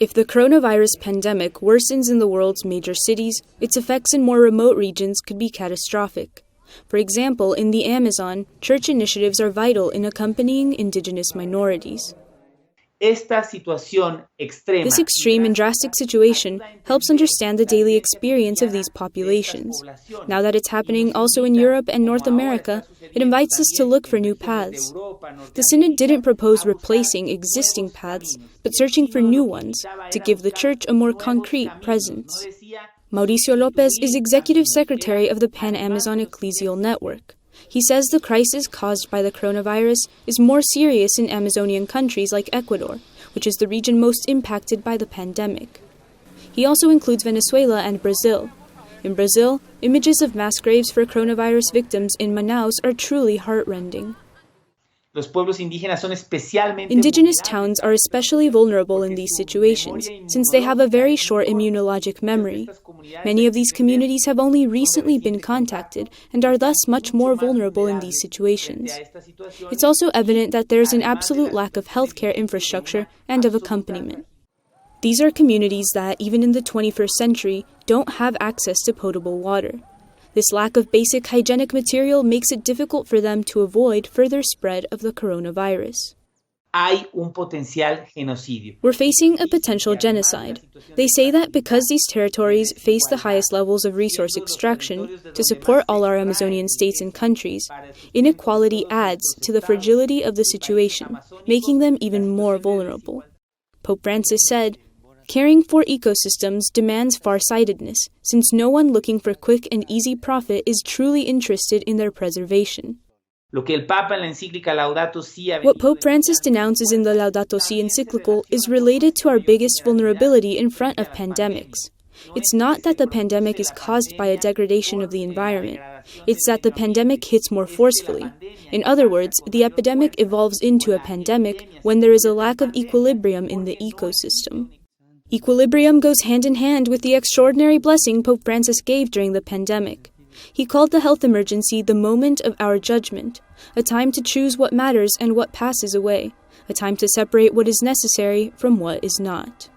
If the coronavirus pandemic worsens in the world's major cities, its effects in more remote regions could be catastrophic. For example, in the Amazon, church initiatives are vital in accompanying indigenous minorities. This extreme and drastic situation helps understand the daily experience of these populations. Now that it's happening also in Europe and North America, it invites us to look for new paths. The Synod didn't propose replacing existing paths, but searching for new ones to give the Church a more concrete presence. Mauricio Lopez is Executive Secretary of the Pan-Amazon Ecclesial Network. He says the crisis caused by the coronavirus is more serious in Amazonian countries like Ecuador, which is the region most impacted by the pandemic. He also includes Venezuela and Brazil. In Brazil, images of mass graves for coronavirus victims in Manaus are truly heartrending. Indigenous towns are especially vulnerable in these situations, since they have a very short immunologic memory. Many of these communities have only recently been contacted and are thus much more vulnerable in these situations. It's also evident that there's an absolute lack of healthcare infrastructure and of accompaniment. These are communities that, even in the 21st century, don't have access to potable water. This lack of basic hygienic material makes it difficult for them to avoid further spread of the coronavirus. We're facing a potential genocide. They say that because these territories face the highest levels of resource extraction to support all our Amazonian states and countries, inequality adds to the fragility of the situation, making them even more vulnerable. Pope Francis said, "Caring for ecosystems demands farsightedness, since no one looking for quick and easy profit is truly interested in their preservation." What Pope Francis denounces in the Laudato Si encyclical is related to our biggest vulnerability in front of pandemics. It's not that the pandemic is caused by a degradation of the environment. It's that the pandemic hits more forcefully. In other words, the epidemic evolves into a pandemic when there is a lack of equilibrium in the ecosystem. Equilibrium goes hand in hand with the extraordinary blessing Pope Francis gave during the pandemic. He called the health emergency the moment of our judgment, a time to choose what matters and what passes away, a time to separate what is necessary from what is not.